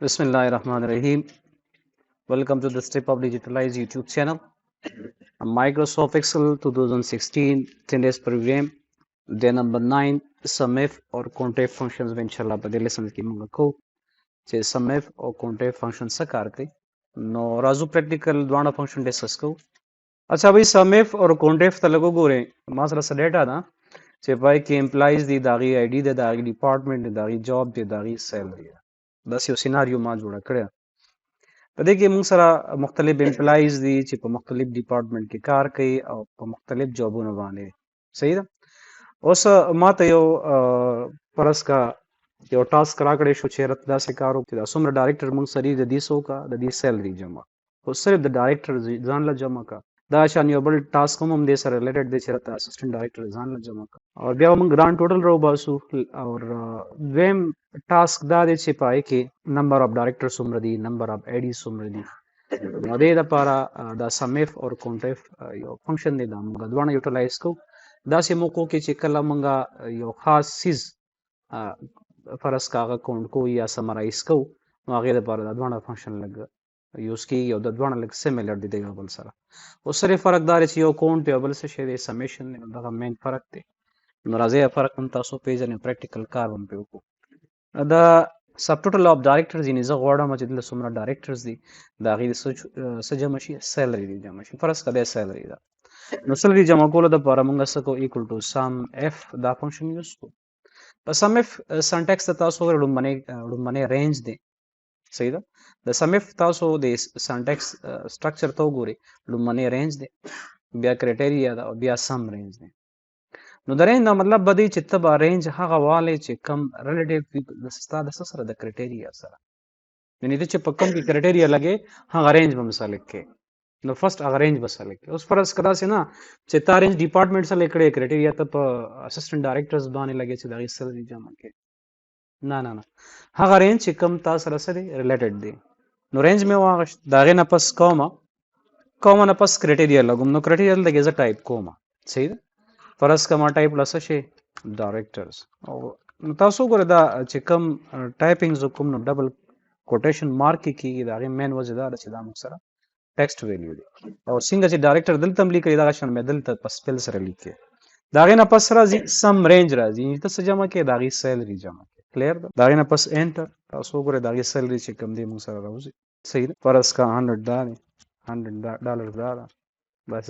Bismillahirrahmanirrahim. Welcome to the Step of Digitalize YouTube channel. Microsoft Excel 2016 10 days program. Day number 9 SUMIF or contact functions में इंशाल्लाह په دې lesson کې موږ کو چې SUMIF او contact function څه کار کوي. نو راځو practical دوانه function discuss کوو. اچھا بھائی SUMIF او contact ته لګو ګورئ. ما سره څه ډیټا ده چې پای کې امپلایز دي داغي آی ډي ده داغي ډپارټمنټ دی داغي جاب دی داغي سیلری ده. دا یو سیناریو ما جوړ کړی. په دې کې موږ سره مختلف امپلایز دي چې په مختلف ډپارټمنټ کې کار کوي او په مختلف جابونو باندې. صحیح ده. اوس ماته یو پرس کا یو ټاسک راکړی شو چې رات داسې کار وکړي دا څومره ډایرکټر موږ سره د دې سو کا د دې سیلری جمع خو صرف د ډایرکټر ځان له جمع کا دا شان یو بل ټاسک هم دې سره ریلیټډ دی چې رات اسسټنټ ډایرکټر ځان له جمع کا او بیا موږ ګران ټوټل رو باسو او دویم ټاسک دا دی چې پای کې نمبر اف ډایرکټر څومره دي نمبر اف ای ډي څومره دي نو دې لپاره دا سمف او کونټف یو فنکشن دی دا موږ دوه یوټیلایز کوو داسې موقعو کې چې کله موږ یو خاص سیز فرض کاغه کونټ کو یا سمرایز کو نو هغه لپاره دا دوه فنکشن لګ یوز کی یو د دوه لګ سیمیلر دي یو بل سره او سره فرق دار چې یو کونټ په بل څه شی دی سمیشن دا مین فرق دی نو راځي فرق هم تاسو پیژنې پریکټیکل کار هم په وکړو دا سب ټوټل اف ډایرکټرز یې زه غواړم چې د څومره ډایرکټرز دي دا غي څه جمع شي سیلری دي جمع شي فرض کړه سیلری دا نو سیلری جمع کول د لپاره موږ څه کو ایکوال ټو سم اف دا فنکشن یوز کو په سم اف سنټیکس تاسو ورلمنه رینج دی صحیح ده د سم اف تاسو د سنټیکس سټرکچر ته وګورئ لمنه رینج دی بیا کرایټیریا دا او بیا سم رینج دی نو د رینج دا مطلب بدی چې تبا رینج هغه والي چې کم ریلیټیو د استاد سره د کرایټیریا سره یعنی چې په کم کې کرایټیریا لګي هغه رینج به مثال کې نو فرست هغه رینج به مثال کې اوس فرض کړه چې نه چې تا رینج ډپارټمنټ سره لیکړي کرایټیریا ته په اسسټنټ ډایرکټرز باندې لګي چې دغه سره جمع کې نه هغه رینج چې کم تاسو سره سره ریلیټډ دی نو رینج مې واغښت داغه نه پس کومه نه پس کرایټیریا لګوم نو کرایټیریا لګي ز ټایپ کومه صحیح ده فرض کما ټایپ لاسه شي ډایرکټرز او تاسو ګوره دا چې کم ټایپینګ زو کوم نو ډبل کوټیشن مارک کیږي دا غي مین وجه دا چې دا موږ سره ټیکسټ ویلیو دی او څنګه چې ډایرکټر دلته لیکي دا شان مې دلته په سپیل سره لیکي دا غي نه پس راځي سم رینج راځي ته څه جمع کې دا غي سیلری جمع کې کلیر ده دا غي نه پس انټر تاسو ګوره دا غي سیلری چې کم دی موږ سره راوځي صحیح ده فرض کا 100 دا $100 دا بس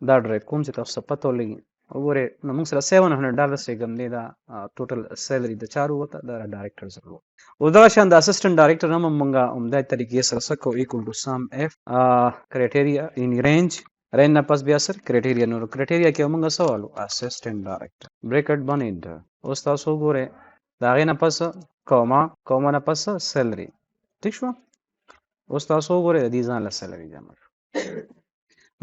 دا ډایرکټ کوم چې تاسو پته ولګي وګوره نو موږ سره $700 څنګه دی دا ټوټل سیلری د چارو وته د ډایرکټر سره او دا شان د اسسټنټ ډایرکټر هم موږ عمده طریقې سره سکو ایکوال ټو سم اف کرایټیریا ان رینج نه پس بیا سر کرایټیریا نو کرایټیریا کې موږ سوالو اسسټنټ ډایرکټر بریکټ باندې اوس تاسو وګوره دا غي نه پس کوما نه پس سیلری ٹھیک شو اوس تاسو وګوره د دې ځان له سیلری جمع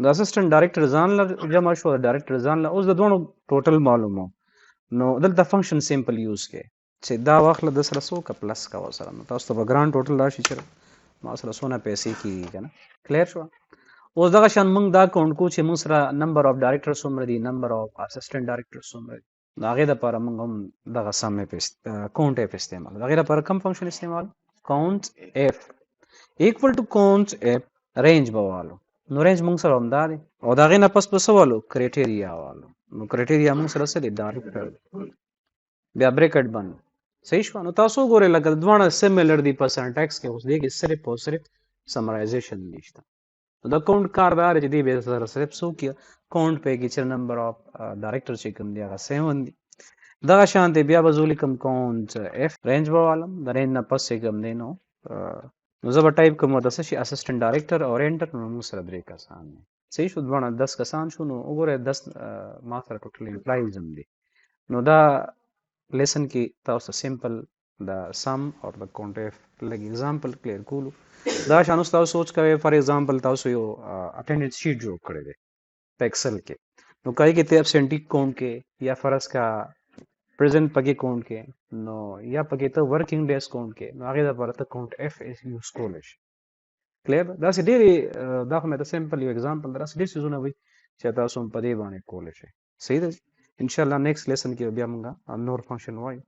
د اسسټنټ ډایرکټر ځان له جمع شو ډایرکټر ځان له اوس د دوه ټوټل معلومه نو دلته فنکشن سمپل یوز کې چې دا واخله د سره سو کا پلس کا وسره نو تاسو په ګران ټوټل راشي چې ما سره سونه پیسې کیږي کنه کلیر شو اوس دغه شان موږ دا کاونټ کو چې موږ سره نمبر اف ډایرکټر څومره دي نمبر اف اسسټنټ ډایرکټر څومره دي دا غي د لپاره موږ هم دغه سم اف کاونټ اف استعمال دا غي لپاره کوم فنکشن استعمال کاونټ اف ایکوال ټو کاونټ اف رینج بوالو نو رینج موږ سره هم دا دی او دا غي نه پس پسوالو کرایټیریا والو نو کرایټیریا موږ سره سره ډایرکټر بیا بریکټ باندې صحیح شو نو تاسو ګورئ لکه دوه سیمیلر دی په سنټیکس کې اوس دی کې صرف سمرایزیشن نشته دا کاونټ کاردار چې دی به سره صرف سو کې کاونټ په کې چې نمبر اف ډایرکټر چې کوم دی هغه 7 دی دا شان دی بیا بزول کوم کاونټ اف رینج بوالم د رینج نه پس کوم دی نو زه به ټایپ کوم د شي اسسټنټ ډایرکټر او انټر نو سره درې کسان صحیح شو دوه 10 کسان شو نو وګوره 10 ما سره ټوټل امپلایز هم دي نو دا لیسن کې تاسو سمپل د سم او د کونټیف لګ एग्जांपल کلیر کولو دا شانو تاسو سوچ کوئ فار ایگزامپل تاسو یو اټینډنس شیټ جوړ کړی دی په ایکسل کې نو کای کې ته ابسنټی کاونټ کې یا فرض کا پریزنٹ پکې کاونټ کې نو یا پکې ته ورکینګ ډیز کاونټ کې نو هغه لپاره ته کاونټ اف اس یوز کولای شي کلیر دا سې ډېری دا خو مې د سمپل یو एग्जांपल درس ډېر څه زونه وي چې تاسو په دې باندې کولای شي صحیح ده ان شاء الله نیکسٹ لیسن کې بیا موږ نور فنکشن وایو